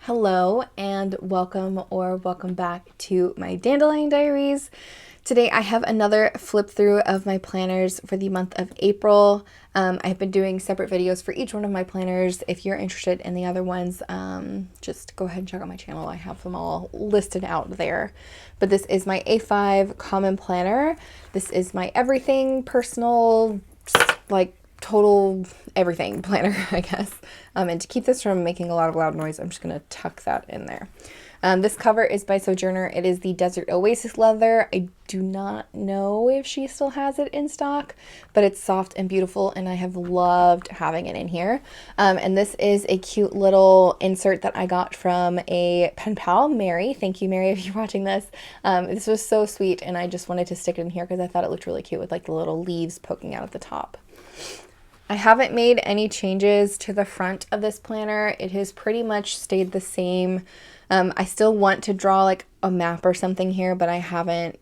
Hello and welcome back to my Dandelion Diaries. Today I have another flip through of my planners for the month of April. I've been doing separate videos for each one of my planners. If you're interested in the other ones, just go ahead and check out my channel. I have them all listed out there. But this is my A5 Common Planner. This is my everything personal, like total everything planner, I guess. And to keep this from making a lot of loud noise, I'm just going to tuck that in there. This cover is by Sojourner. It is the Desert Oasis leather. I do not know if she still has it in stock, but it's soft and beautiful, and I have loved having it in here. And this is a cute little insert that I got from a pen pal, Mary. Thank you, Mary, if you're watching this. This was so sweet, and I just wanted to stick it in here because I thought it looked really cute with like the little leaves poking out at the top. I haven't made any changes to the front of this planner. It has pretty much stayed the same. I still want to draw like a map or something here, but I haven't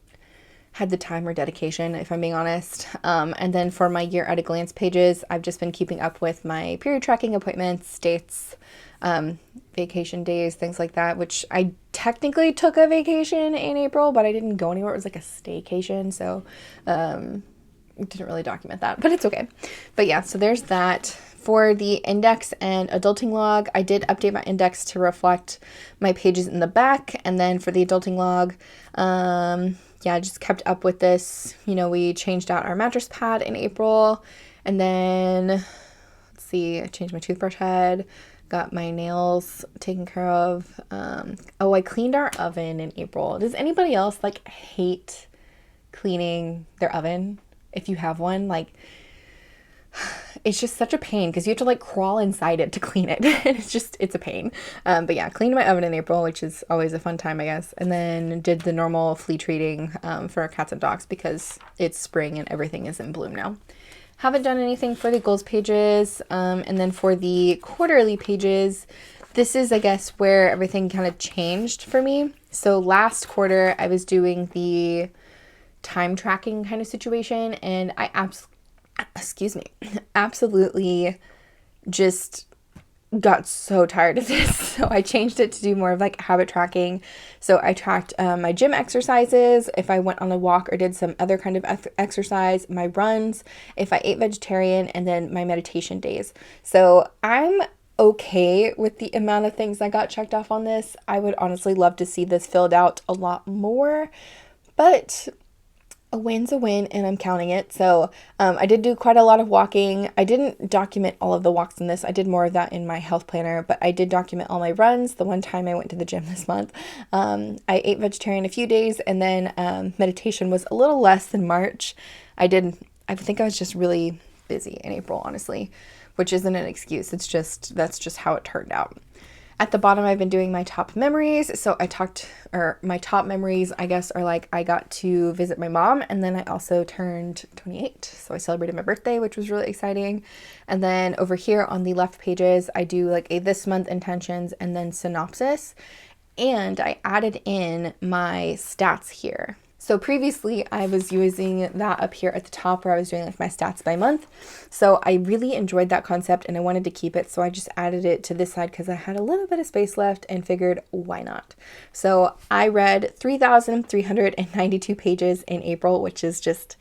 had the time or dedication, if I'm being honest. And then for my year at a glance pages, I've just been keeping up with my period tracking appointments, dates, vacation days, things like that, which I technically took a vacation in April, but I didn't go anywhere. It was like a staycation, so didn't really document that, but it's okay. But yeah, so there's that. For the index and adulting log, I did update my index to reflect my pages in the back, and then for the adulting log, yeah, I just kept up with this. You know, we changed out our mattress pad in April, and then let's see, I changed my toothbrush head, got my nails taken care of. Oh, I cleaned our oven in April. Does anybody else like hate cleaning their oven? If you have one, like, it's just such a pain because you have to like crawl inside it to clean it. It's a pain. But yeah, cleaned my oven in April, which is always a fun time, I guess. And then did the normal flea treating for our cats and dogs because it's spring and everything is in bloom now. Haven't done anything for the goals pages. And then for the quarterly pages, this is, I guess, where everything kind of changed for me. So last quarter, I was doing the time tracking kind of situation, and I absolutely just got so tired of this. So I changed it to do more of like habit tracking. So I tracked my gym exercises, if I went on a walk or did some other kind of exercise, my runs, if I ate vegetarian, and then my meditation days. So I'm okay with the amount of things I got checked off on this. I would honestly love to see this filled out a lot more, but a win's a win, and I'm counting it. So I did do quite a lot of walking. I didn't document all of the walks in this. I did more of that in my health planner, but I did document all my runs. The one time I went to the gym this month, I ate vegetarian a few days, and then meditation was a little less than March. I think I was just really busy in April, honestly, which isn't an excuse. That's just how it turned out. At the bottom, I've been doing my top memories. So my top memories, I guess, are like I got to visit my mom, and then I also turned 28. So I celebrated my birthday, which was really exciting. And then over here on the left pages, I do like a this month intentions and then synopsis. And I added in my stats here. So previously I was using that up here at the top where I was doing like my stats by month. So I really enjoyed that concept and I wanted to keep it. So I just added it to this side because I had a little bit of space left and figured why not? So I read 3,392 pages in April, which is just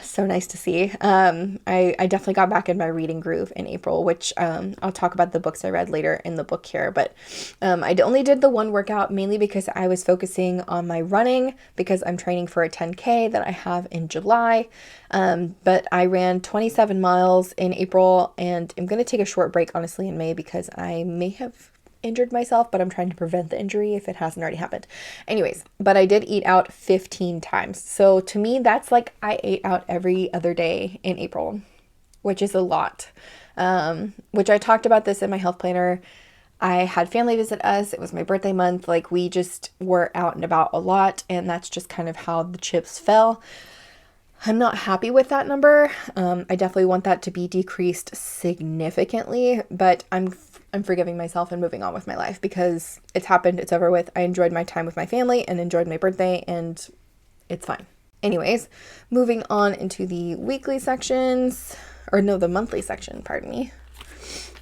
so nice to see. I definitely got back in my reading groove in April, which I'll talk about the books I read later in the book here. But I only did the one workout mainly because I was focusing on my running because I'm training for a 10K that I have in July. But I ran 27 miles in April, and I'm going to take a short break, honestly, in May because I may have injured myself, but I'm trying to prevent the injury if it hasn't already happened. Anyways, but I did eat out 15 times. So to me, that's like I ate out every other day in April, which is a lot. Which I talked about this in my health planner. I had family visit us. It was my birthday month. Like we just were out and about a lot, and that's just kind of how the chips fell. I'm not happy with that number. I definitely want that to be decreased significantly, but I'm forgiving myself and moving on with my life because it's happened, it's over with. I enjoyed my time with my family and enjoyed my birthday, and it's fine. Anyways, moving on into the weekly sections, or no, the monthly section, pardon me.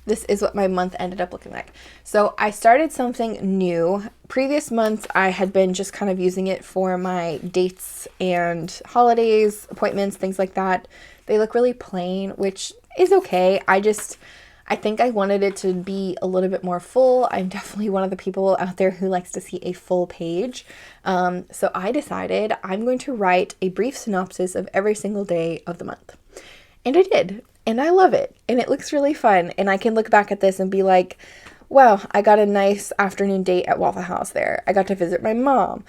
this is what my month ended up looking like. So I started something new. Previous months, I had been just kind of using it for my dates and holidays, appointments, things like that. They look really plain, which is okay. I think I wanted it to be a little bit more full. I'm definitely one of the people out there who likes to see a full page. So I decided I'm going to write a brief synopsis of every single day of the month. And I did. And I love it. And it looks really fun. And I can look back at this and be like, wow, I got a nice afternoon date at Waffle House there. I got to visit my mom.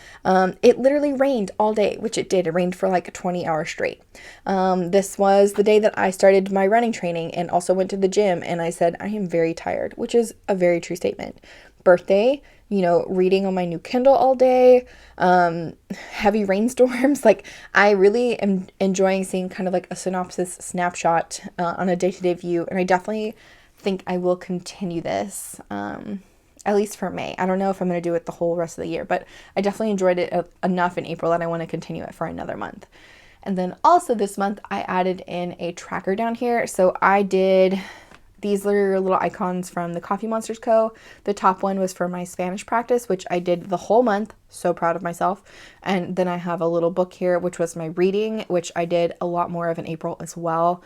It literally rained all day, which it did. It rained for like 20 hours straight. This was the day that I started my running training and also went to the gym. And I said, I am very tired, which is a very true statement. Birthday, reading on my new Kindle all day, heavy rainstorms. Like, I really am enjoying seeing kind of like a synopsis snapshot on a day-to-day view. And I definitely think I will continue this, at least for May. I don't know if I'm going to do it the whole rest of the year, but I definitely enjoyed it enough in April that I want to continue it for another month. And then also this month, I added in a tracker down here. So I did... These are little icons from the Coffee Monsters Co. The top one was for my Spanish practice, which I did the whole month. So proud of myself. And then I have a little book here, which was my reading, which I did a lot more of in April as well.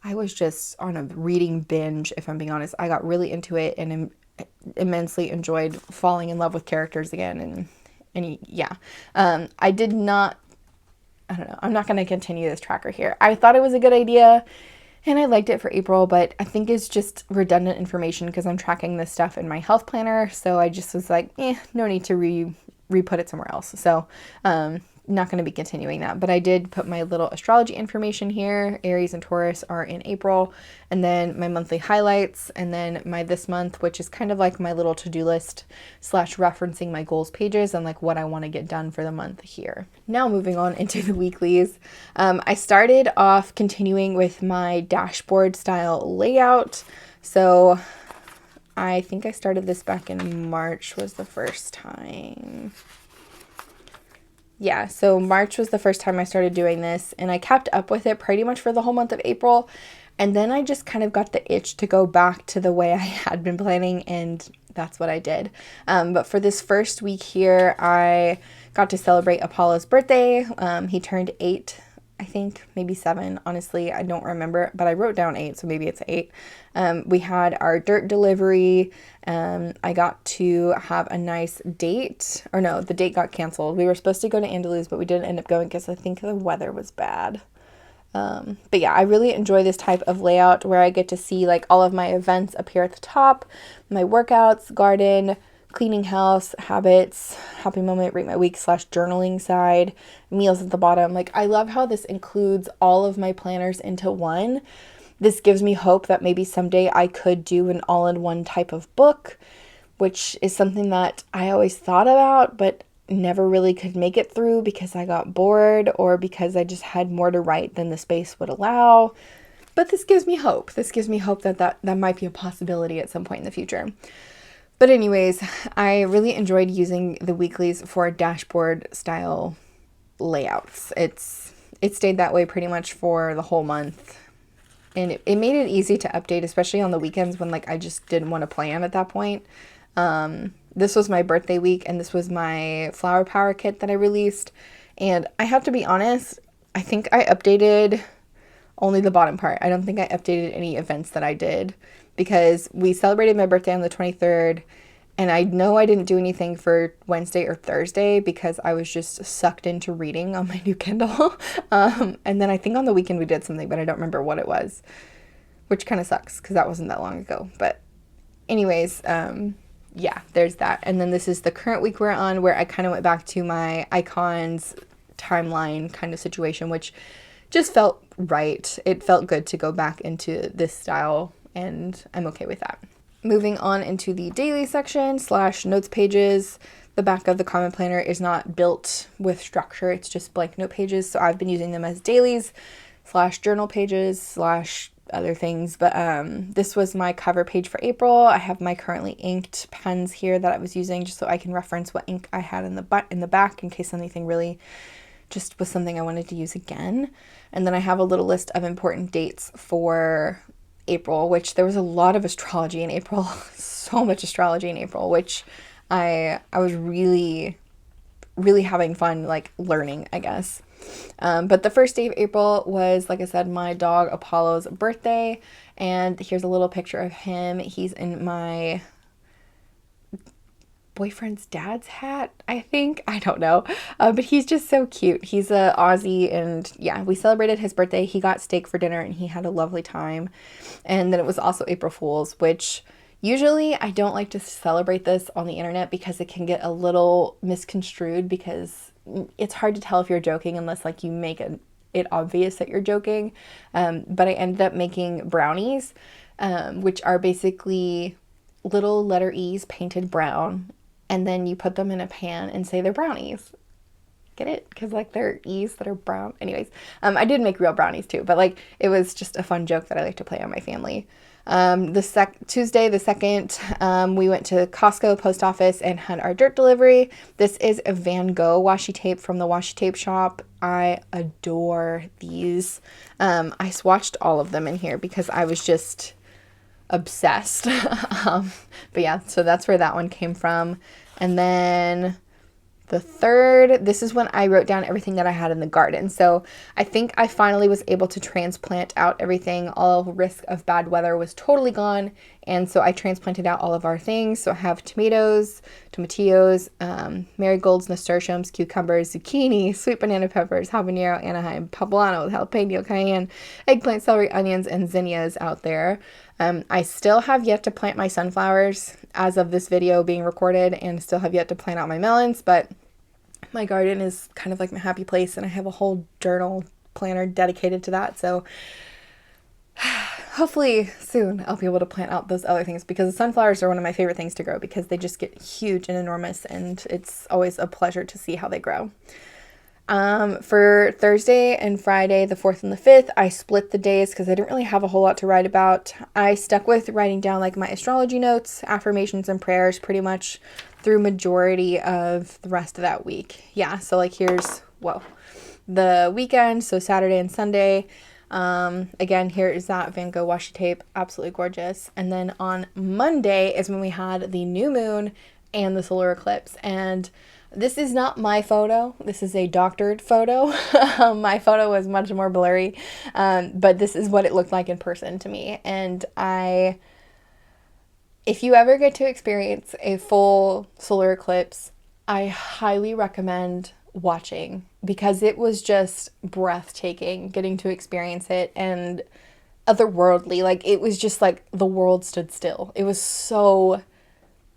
I was just on a reading binge, if I'm being honest. I got really into it and immensely enjoyed falling in love with characters again. And yeah, I don't know. I'm not going to continue this tracker here. I thought it was a good idea. And I liked it for April, but I think it's just redundant information because I'm tracking this stuff in my health planner. So I just was like, no need to re-put it somewhere else. So not going to be continuing that. But I did put my little astrology information here. Aries and Taurus are in April. And then my monthly highlights. And then my this month, which is kind of like my little to-do list / referencing my goals pages and like what I want to get done for the month here. Now moving on into the weeklies. I started off continuing with my dashboard style layout. So I think I started this back in March was the first time. Yeah, so March was the first time I started doing this, and I kept up with it pretty much for the whole month of April, and then I just kind of got the itch to go back to the way I had been planning, and that's what I did. But for this first week here, I got to celebrate Apollo's birthday. He turned 8, I think, maybe 7. Honestly, I don't remember, but I wrote down 8, so maybe it's 8. We had our dirt delivery. I got to have a nice date. Or no, the date got canceled. We were supposed to go to Andaluz, but we didn't end up going because I think the weather was bad. But yeah, I really enjoy this type of layout where I get to see like all of my events appear at the top, my workouts, garden, cleaning house, habits, happy moment, rate my week / journaling side, meals at the bottom. Like, I love how this includes all of my planners into one. This gives me hope that maybe someday I could do an all-in-one type of book, which is something that I always thought about, but never really could make it through because I got bored or because I just had more to write than the space would allow. But this gives me hope. This gives me hope that might be a possibility at some point in the future. But anyways, I really enjoyed using the weeklies for dashboard style layouts. It stayed that way pretty much for the whole month. And it made it easy to update, especially on the weekends when like I just didn't want to plan at that point. This was my birthday week, and this was my flower power kit that I released. And I have to be honest, I think I updated only the bottom part. I don't think I updated any events that I did because we celebrated my birthday on the 23rd. And I know I didn't do anything for Wednesday or Thursday because I was just sucked into reading on my new Kindle. And then I think on the weekend we did something, but I don't remember what it was, which kind of sucks because that wasn't that long ago. But anyways, yeah, there's that. And then this is the current week we're on, where I kind of went back to my icons timeline kind of situation, which just felt right. It felt good to go back into this style, and I'm okay with that. Moving on into the daily section / notes pages. The back of the Common Planner is not built with structure. It's just blank note pages. So I've been using them as dailies / journal pages / other things. But this was my cover page for April. I have my currently inked pens here that I was using just so I can reference what ink I had in the back in case anything really just was something I wanted to use again. And then I have a little list of important dates for April, which there was a lot of astrology in April, so much astrology in April, which I was really, really having fun, like, learning, I guess. But the first day of April was, like I said, my dog Apollo's birthday, and here's a little picture of him. He's in my boyfriend's dad's hat, I think. I don't know. But he's just so cute. He's a Aussie, and yeah, we celebrated his birthday. He got steak for dinner, and he had a lovely time. And then it was also April Fool's, which usually I don't like to celebrate this on the internet because it can get a little misconstrued, because it's hard to tell if you're joking unless, like, you make it obvious that you're joking. But I ended up making brownies, which are basically little letter E's painted brown, and then you put them in a pan and say they're brownies. Get it? Because, like, they're E's that are brown. Anyways, I did make real brownies too, but, like, it was just a fun joke that I like to play on my family. Tuesday the 2nd, we went to Costco post office and had our dirt delivery. This is a Van Gogh washi tape from the washi tape shop. I adore these. I swatched all of them in here because I was just obsessed. But yeah, so that's where that one came from. And then the 3rd, this is when I wrote down everything that I had in the garden. So I think I finally was able to transplant out everything. All risk of bad weather was totally gone. And so I transplanted out all of our things. So I have tomatoes, tomatillos, marigolds, nasturtiums, cucumbers, zucchini, sweet banana peppers, habanero, Anaheim, poblano, jalapeno, cayenne, eggplant, celery, onions, and zinnias out there. I still have yet to plant my sunflowers as of this video being recorded, and still have yet to plant out my melons, but my garden is kind of like my happy place, and I have a whole journal planner dedicated to that. So hopefully soon I'll be able to plant out those other things, because the sunflowers are one of my favorite things to grow because they just get huge and enormous, and it's always a pleasure to see how they grow. For Thursday and Friday, the 4th and the 5th, I split the days because I didn't really have a whole lot to write about. I stuck with writing down, like, my astrology notes, affirmations, and prayers pretty much through majority of the rest of that week. Yeah, so, like, here's, the weekend, so Saturday and Sunday. Again, here is that Van Gogh washi tape, absolutely gorgeous. And then on Monday is when we had the new moon and the solar eclipse, and this is not my photo. This is a doctored photo. My photo was much more blurry, but this is what it looked like in person to me. And if you ever get to experience a full solar eclipse, I highly recommend watching, because it was just breathtaking getting to experience it, and otherworldly. Like, it was just like the world stood still. It was so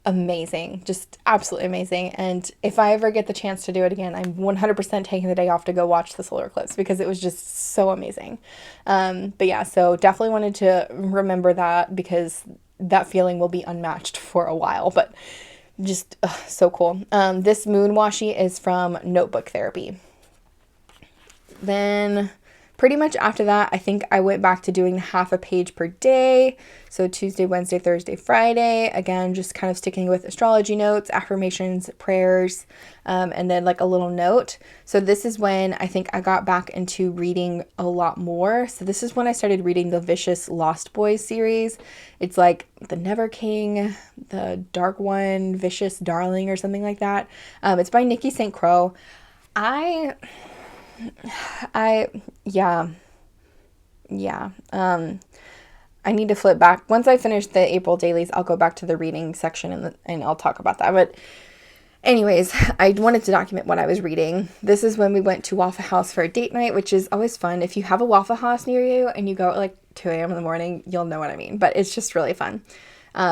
amazing, just absolutely amazing. And if I ever get the chance to do it again, I'm 100% taking the day off to go watch the solar eclipse, because it was just so amazing. But yeah, so definitely wanted to remember that, because that feeling will be unmatched for a while, but just so cool. This moon washi is from Notebook Therapy. Then pretty much after that, I think I went back to doing half a page per day. So Tuesday, Wednesday, Thursday, Friday. Again, just kind of sticking with astrology notes, affirmations, prayers, and then, like, a little note. So this is when I think I got back into reading a lot more. So this is when I started reading the Vicious Lost Boys series. It's like the Never King, the Dark One, Vicious Darling, or something like that. It's by Nikki St. Croix. I need to flip back. Once I finish the April dailies, I'll go back to the reading section and I'll talk about that. But anyways, I wanted to document what I was reading. This is when we went to Waffle House for a date night, which is always fun. If you have a Waffle House near you and you go at like 2 a.m. in the morning, you'll know what I mean. But it's just really fun.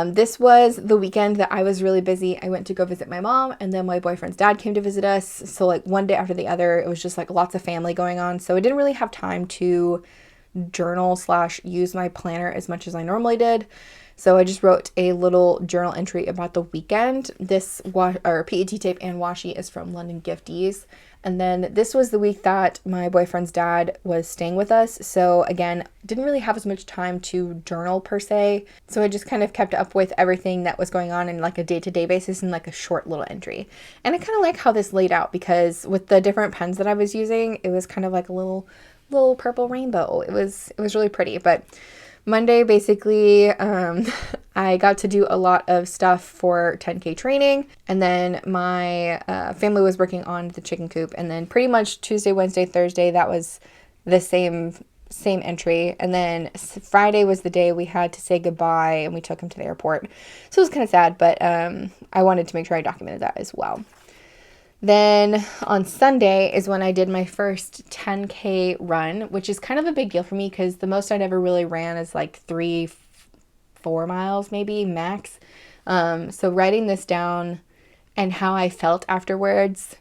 This was the weekend that I was really busy. I went to go visit my mom, and then my boyfriend's dad came to visit us. So, like, one day after the other, it was just like lots of family going on. So I didn't really have time to journal / use my planner as much as I normally did. So I just wrote a little journal entry about the weekend. This PET tape and washi is from London Gifties. And then this was the week that my boyfriend's dad was staying with us. So again, didn't really have as much time to journal per se. So I just kind of kept up with everything that was going on in like a day-to-day basis in like a short little entry. And I kind of like how this laid out, because with the different pens that I was using, it was kind of like a little purple rainbow. It was really pretty. But Monday, basically, I got to do a lot of stuff for 10K training, and then my family was working on the chicken coop, and then pretty much Tuesday, Wednesday, Thursday, that was the same entry, and then Friday was the day we had to say goodbye, and we took him to the airport, so it was kind of sad, but I wanted to make sure I documented that as well. Then on Sunday is when I did my first 10K run, which is kind of a big deal for me because the most I'd ever really ran is like 3-4 miles maybe max. So writing this down and how I felt afterwards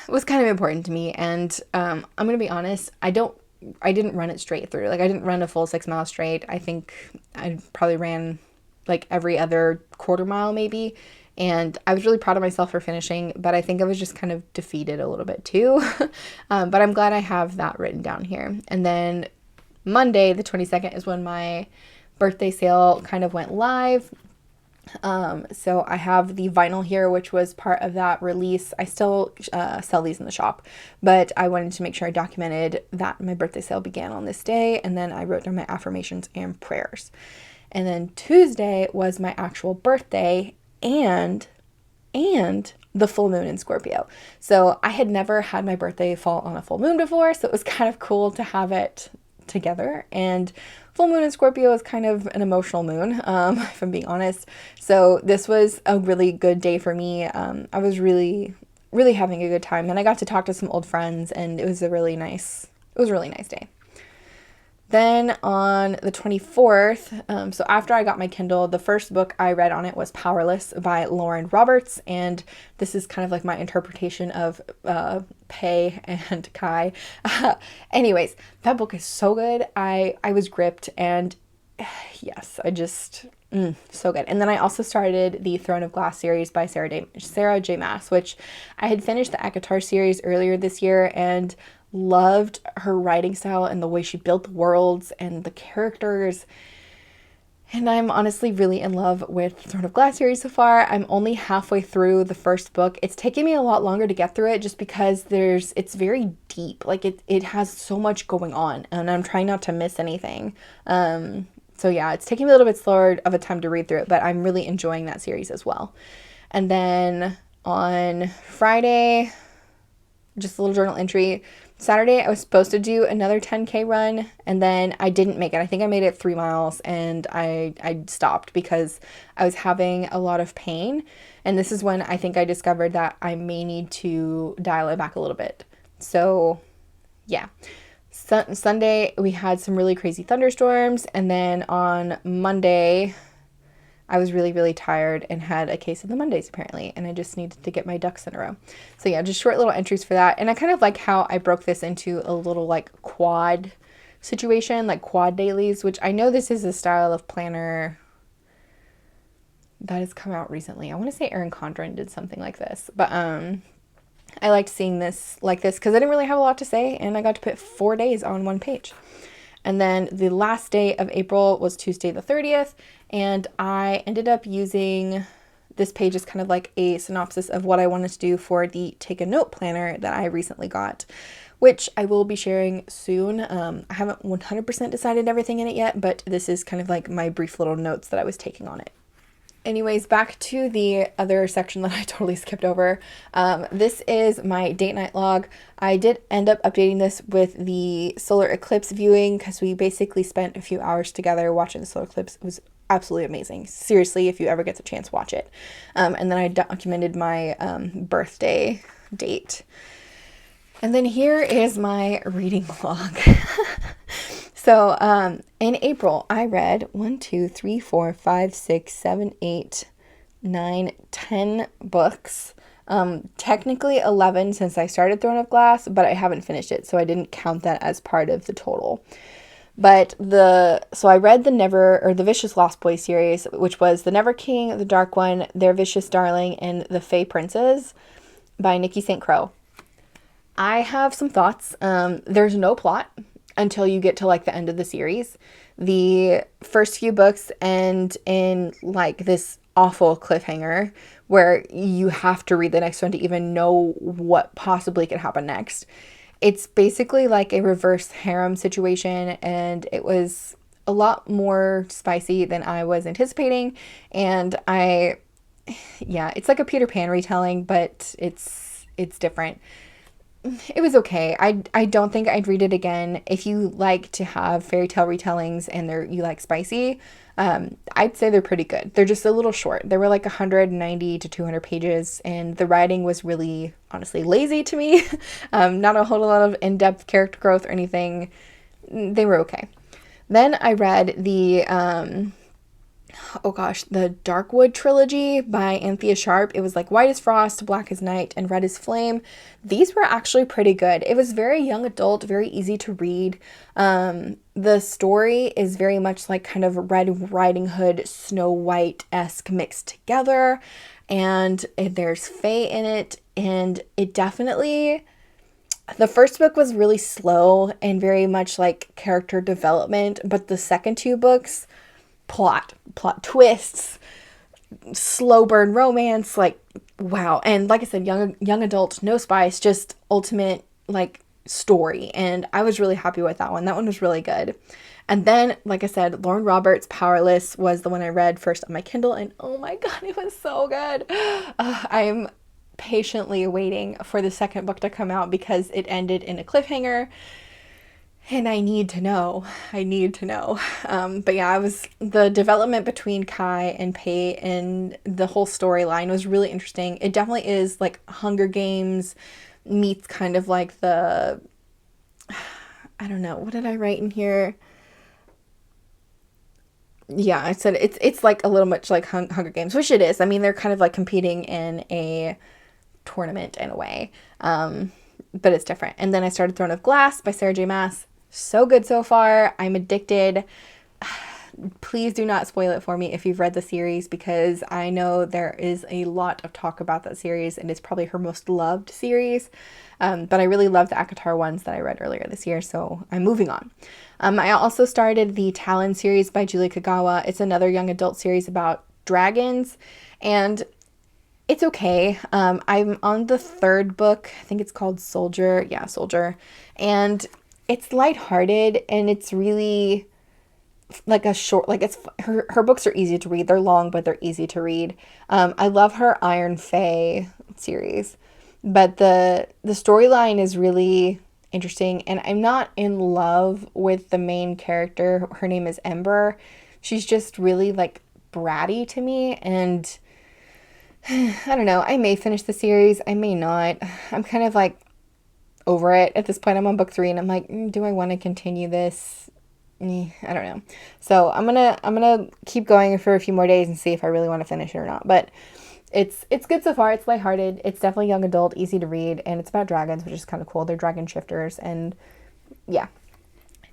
was kind of important to me. And I'm going to be honest, I didn't run it straight through. Like I didn't run a full 6 miles straight. I think I probably ran like every other quarter mile maybe. And I was really proud of myself for finishing, but I think I was just kind of defeated a little bit too. But I'm glad I have that written down here. And then Monday, the 22nd, is when my birthday sale kind of went live. So I have the vinyl here, which was part of that release. I still sell these in the shop, but I wanted to make sure I documented that my birthday sale began on this day. And then I wrote down my affirmations and prayers. And then Tuesday was my actual birthday and the full moon in Scorpio. So I had never had my birthday fall on a full moon before, so it was kind of cool to have it together. And full moon in Scorpio is kind of an emotional moon, if I'm being honest. So this was a really good day for me. I was really having a good time, and I got to talk to some old friends, and it was a really nice day. Then on the 24th, so after I got my Kindle, the first book I read on it was Powerless by Lauren Roberts, and this is kind of like my interpretation of Pei and Kai. Anyways, that book is so good. I was gripped, and yes, so good. And then I also started the Throne of Glass series by Sarah J. Maas, which I had finished the 𝗖𝗃𝗁 series earlier this year, and loved her writing style and the way she built the worlds and the characters. And I'm honestly really in love with Throne of Glass series so far. I'm only halfway through the first book. It's taking me a lot longer to get through it just because it's very deep. Like it has so much going on, and I'm trying not to miss anything. So yeah, it's taking me a little bit slower of a time to read through it, but I'm really enjoying that series as well. And then on Friday, just a little journal entry. Saturday, I was supposed to do another 10K run, and then I didn't make it. I think I made it 3 miles, and I stopped because I was having a lot of pain. And this is when I think I discovered that I may need to dial it back a little bit. So yeah. Sunday, we had some really crazy thunderstorms, and then on Monday, I was really tired and had a case of the Mondays apparently, and I just needed to get my ducks in a row. So yeah, just short little entries for that. And I kind of like how I broke this into a little like quad situation, like quad dailies, which I know this is a style of planner that has come out recently. I want to say Erin Condren did something like this, but I liked seeing this like this because I didn't really have a lot to say, and I got to put 4 days on one page. And then the last day of April was Tuesday the 30th, and I ended up using this page as kind of like a synopsis of what I wanted to do for the Take a Note planner that I recently got, which I will be sharing soon. I haven't 100% decided everything in it yet, but this is kind of like my brief little notes that I was taking on it. Anyways, back to the other section that I totally skipped over. This is my date night log. I did end up updating this with the solar eclipse viewing because we basically spent a few hours together watching the solar eclipse. It was absolutely amazing. Seriously, if you ever get the chance, watch it. And then I documented my birthday date. And then here is my reading log. So, in April, I read 1, 2, 3, 4, 5, 6, 7, 8, 9, 10 books. Technically 11 since I started Throne of Glass, but I haven't finished it, so I didn't count that as part of the total. But so I read the Vicious Lost Boys series, which was The Never King, The Dark One, Their Vicious Darling, and The Fae Princes by Nikki St. Croix. I have some thoughts. There's no plot until you get to like the end of the series. The first few books end in like this awful cliffhanger where you have to read the next one to even know what possibly could happen next. It's basically like a reverse harem situation, and it was a lot more spicy than I was anticipating, and yeah, it's like a Peter Pan retelling, but it's different. It was okay. I don't think I'd read it again. If you like to have fairy tale retellings and you like spicy, I'd say they're pretty good. They're just a little short. They were like 190 to 200 pages, and the writing was really, honestly, lazy to me. Not a whole lot of in-depth character growth or anything. They were okay. Then I read the the Darkwood trilogy by Anthea Sharp. It was like White as Frost, Black as Night, and Red as Flame. These were actually pretty good. It was very young adult, very easy to read. The story is very much like kind of Red Riding Hood, Snow White-esque mixed together, and there's fae in it, and it definitely... The first book was really slow and very much like character development, but the second two books... plot twists, slow burn romance, like wow. And like I said, young adult, no spice, just ultimate like story, and I was really happy with that one. That one was really good. And then, like I said, Lauren Roberts' Powerless was the one I read first on my Kindle, and oh my god, it was so good. I'm patiently waiting for the second book to come out because it ended in a cliffhanger. And I need to know. But yeah, the development between Kai and Pei and the whole storyline was really interesting. It definitely is like Hunger Games meets kind of like I don't know, what did I write in here? Yeah, I said it's like a little much like Hunger Games, which it is. I mean, they're kind of like competing in a tournament in a way. But it's different. And then I started Throne of Glass by Sarah J. Maas. So good so far. I'm addicted. Please do not spoil it for me if you've read the series, because I know there is a lot of talk about that series, and it's probably her most loved series. But I really love the ACOTAR ones that I read earlier this year, so I'm moving on. I also started the Talon series by Julie Kagawa. It's another young adult series about dragons, and it's okay. I'm on the third book. I think it's called Soldier. Yeah, Soldier. And it's lighthearted, and it's really like a short, like it's her books are easy to read. They're long, but they're easy to read. I love her Iron Fae series, but the storyline is really interesting, and I'm not in love with the main character. Her name is Ember. She's just really like bratty to me, and I don't know. I may finish the series. I may not. I'm kind of like over it at this point. I'm on book 3, and I'm like, do I want to continue this? I don't know. So I'm gonna keep going for a few more days and see if I really want to finish it or not. But it's good so far. It's lighthearted. It's definitely young adult, easy to read, and it's about dragons, which is kind of cool. They're dragon shifters, and yeah.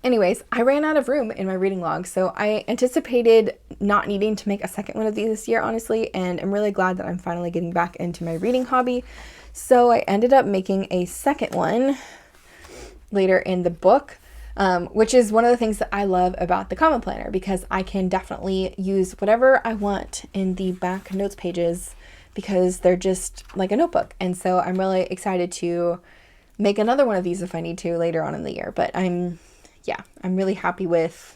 Anyways, I ran out of room in my reading log, so I anticipated not needing to make a second one of these this year, honestly, and I'm really glad that I'm finally getting back into my reading hobby. So I ended up making a second one later in the book, which is one of the things that I love about the Common Planner, because I can definitely use whatever I want in the back notes pages because they're just like a notebook. And so I'm really excited to make another one of these if I need to later on in the year. But I'm really happy with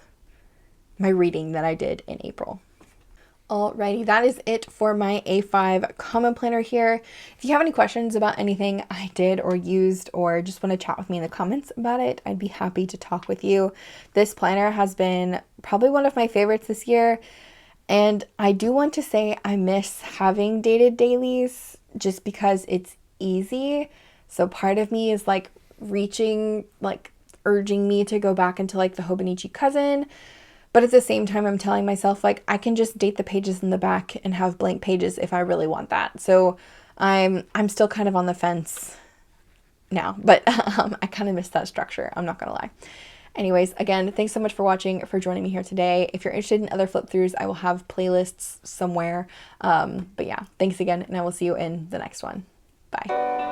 my reading that I did in April. Alrighty, that is it for my A5 Common Planner here. If you have any questions about anything I did or used, or just want to chat with me in the comments about it, I'd be happy to talk with you. This planner has been probably one of my favorites this year, and I do want to say I miss having dated dailies just because it's easy. So part of me is like urging me to go back into like the Hobonichi cousin. But at the same time, I'm telling myself, like, I can just date the pages in the back and have blank pages if I really want that. So I'm still kind of on the fence now, but I kind of miss that structure. I'm not going to lie. Anyways, again, thanks so much for watching, for joining me here today. If you're interested in other flip throughs, I will have playlists somewhere. But yeah, thanks again, and I will see you in the next one. Bye.